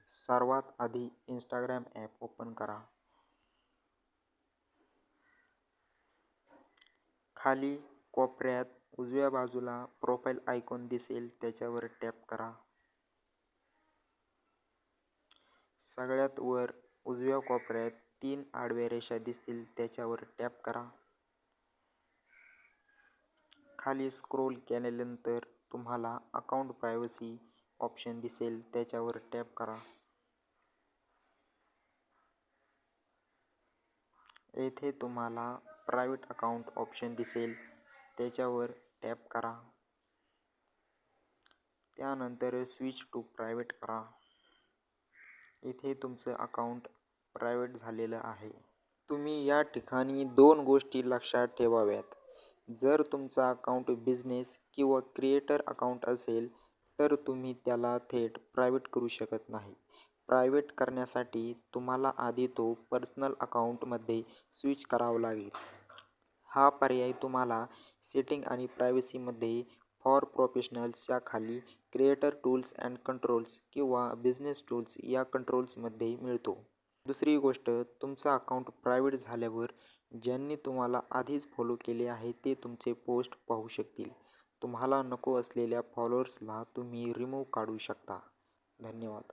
सर्वात आधी Instagram app open करा. खाली कोपऱ्यात उजव्या बाजूला प्रोफाईल आयकॉन दिसेल, त्याच्यावर टॅप करा. सगळ्यात वर उजव्या कोपऱ्यात 3 आडव्या रेषा दिसतील, त्याच्यावर टॅप करा. खाली स्क्रोल केल्यानंतर तुम्हाला अकाउंट प्रायव्हसी ऑप्शन दिसेल, त्याच्यावर टॅप करा. येथे तुम्हाला प्रायव्हेट अकाउंट ऑप्शन दिसेल, त्याच्यावर टॅप करा. त्यानंतर स्विच टू प्रायव्हेट करा. इथे तुमचं अकाउंट प्रायव्हेट झालेलं आहे. तुम्ही या ठिकाणी 2 गोष्टी लक्षात ठेवाव्यात. जर तुमचा अकाउंट बिझनेस किंवा क्रिएटर अकाउंट असेल तर तुम्ही त्याला थेट प्रायव्हेट करू शकत नाही. प्रायव्हेट करण्यासाठी तुम्हाला आधी तो पर्सनल अकाउंटमध्ये स्विच करावा लागेल. हा पर्याय तुम्हाला सेटिंग आणि प्रायव्हसीमध्ये फॉर प्रोफेशनल्सच्या खाली क्रिएटर टूल्स अँड कंट्रोल्स किंवा बिझनेस टूल्स या कंट्रोल्समध्ये मिळतो. दुसरी गोष्ट, तुमचा अकाउंट प्रायव्हेट झाल्यावर ज्यांनी तुम्हाला आधीच फॉलो केले आहे ते तुमचे पोस्ट पाहू शकतील. तुम्हाला नको असलेल्या फॉलोअर्सला तुम्ही रिमूव्ह काढू शकता. धन्यवाद.